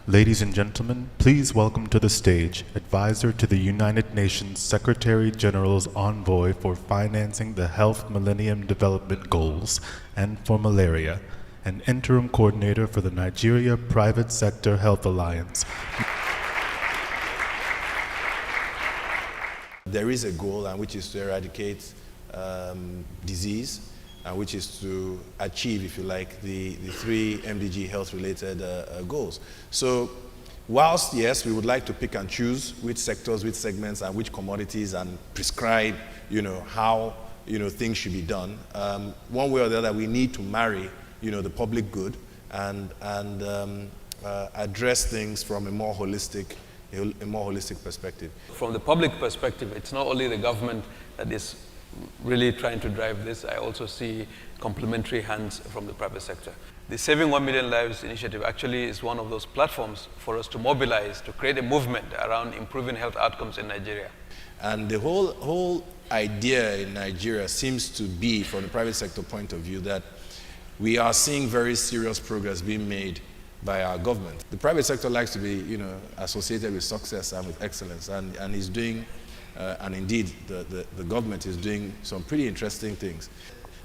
Ladies and gentlemen, please welcome to the stage Advisor to the United Nations Secretary General's Envoy for Financing the Health Millennium Development Goals and for Malaria, and Interim Coordinator for the Nigeria Private Sector Health Alliance. There is a goal, and which is to eradicate disease, and which is to achieve, if you like, the three MDG health-related goals. So, whilst, yes, we would like to pick and choose which sectors, which segments, and which commodities, and prescribe, how, things should be done, one way or the other, we need to marry, the public good and address things from a more holistic perspective. From the public perspective, it's not only the government that is really trying to drive this. I also see complementary hands from the private sector. The Saving 1 Million Lives initiative actually is one of those platforms for us to mobilize, to create a movement around improving health outcomes in Nigeria. And the whole idea in Nigeria seems to be, from the private sector point of view, that we are seeing very serious progress being made by our government. The private sector likes to be, associated with success and with excellence, and is doing, and indeed the government is doing some pretty interesting things.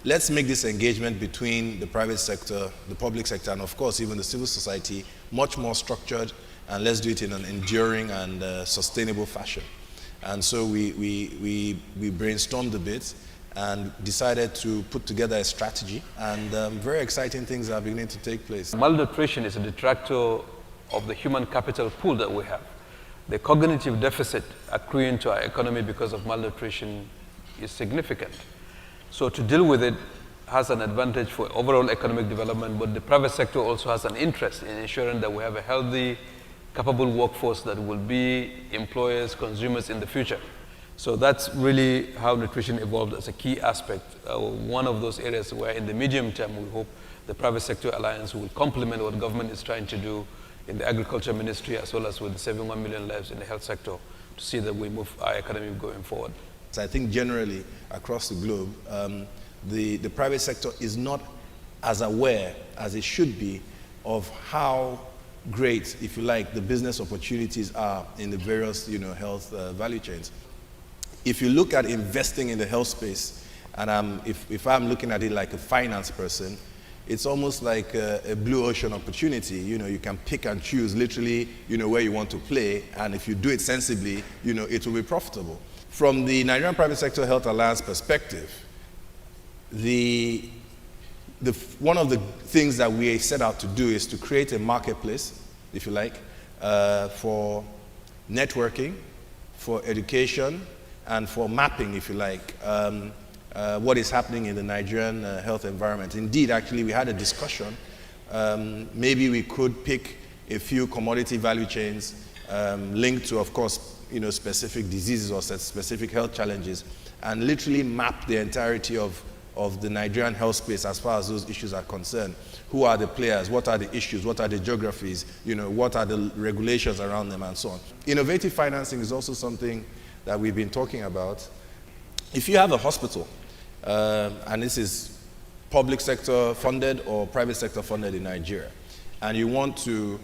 Let's make this engagement between the private sector, the public sector, and of course even the civil society much more structured, and let's do it in an enduring and sustainable fashion. And so we brainstormed a bit and decided to put together a strategy, and very exciting things are beginning to take place. Malnutrition is a detractor of the human capital pool that we have. The cognitive deficit accruing to our economy because of malnutrition is significant. So to deal with it has an advantage for overall economic development, but the private sector also has an interest in ensuring that we have a healthy, capable workforce that will be employers, consumers in the future. So that's really how nutrition evolved as a key aspect. One of those areas where in the medium term we hope the private sector alliance will complement what government is trying to do in the agriculture ministry, as well as with the Saving 1 Million Lives in the health sector, to see that we move our economy going forward. So I think generally across the globe, the private sector is not as aware as it should be of how great, if you like, the business opportunities are in the various health value chains. If you look at investing in the health space, and if I'm looking at it like a finance person, it's almost like a blue ocean opportunity. You can pick and choose literally, where you want to play, and if you do it sensibly, it will be profitable. From the Nigerian Private Sector Health Alliance perspective, one of the things that we set out to do is to create a marketplace, if you like, for networking, for education, and for mapping, if you like, what is happening in the Nigerian health environment. Indeed, actually, we had a discussion. Maybe we could pick a few commodity value chains linked to, of course, specific diseases or specific health challenges, and literally map the entirety of the Nigerian health space as far as those issues are concerned. Who are the players? What are the issues? What are the geographies? What are the regulations around them, and so on. Innovative financing is also something that we've been talking about. If you have a hospital, and this is public sector funded or private sector funded in Nigeria, and you want to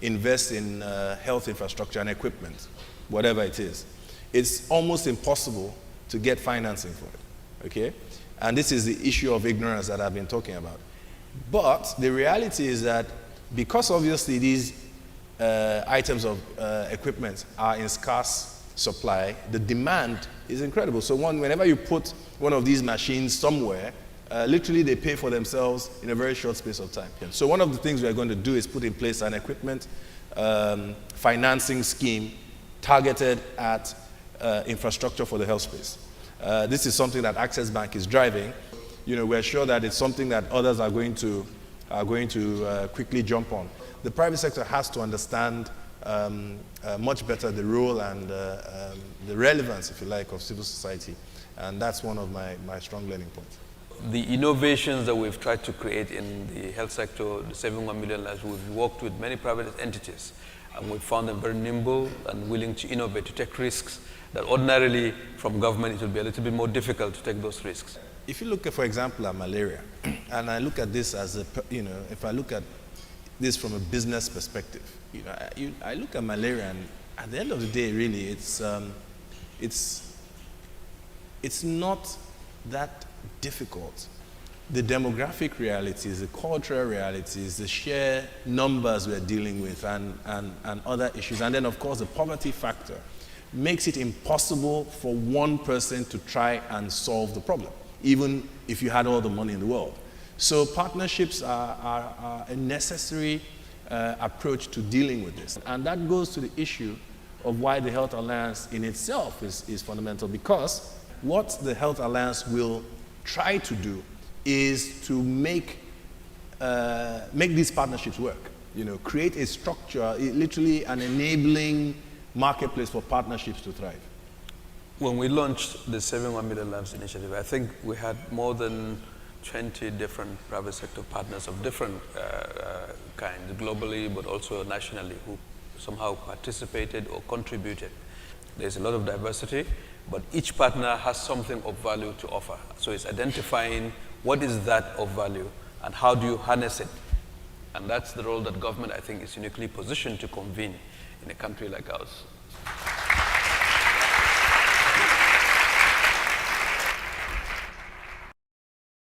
invest in health infrastructure and equipment, whatever it is, it's almost impossible to get financing for it, okay? And this is the issue of ignorance that I've been talking about. But the reality is that because obviously these items of equipment are in scarce supply, the demand is incredible. So whenever you put one of these machines somewhere, literally they pay for themselves in a very short space of time. So one of the things we are going to do is put in place an equipment financing scheme targeted at infrastructure for the health space. This is something that Access Bank is driving. We're sure that it's something that others are going to quickly jump on. The private sector has to understand much better the role and the relevance, if you like, of civil society. And that's one of my strong learning points. The innovations that we've tried to create in the health sector, the Saving 1 Million Lives, we've worked with many private entities, and we've found them very nimble and willing to innovate, to take risks that ordinarily from government it would be a little bit more difficult to take those risks. If you look at, for example, at malaria, and I look at this as if I look at this from a business perspective. I look at malaria, and at the end of the day, really, it's not that difficult. The demographic realities, the cultural realities, the sheer numbers we're dealing with, and other issues, and then, of course, the poverty factor makes it impossible for one person to try and solve the problem, even if you had all the money in the world. So partnerships are a necessary approach to dealing with this. And that goes to the issue of why the Health Alliance in itself is fundamental, because what the Health Alliance will try to do is to make these partnerships work. Create a structure, literally an enabling marketplace for partnerships to thrive. When we launched the Saving 1 Million Lives initiative, I think we had more than 20 different private sector partners of different kinds, globally but also nationally, who somehow participated or contributed. There's a lot of diversity, but each partner has something of value to offer. So it's identifying what is that of value and how do you harness it. And that's the role that government, I think, is uniquely positioned to convene in a country like ours.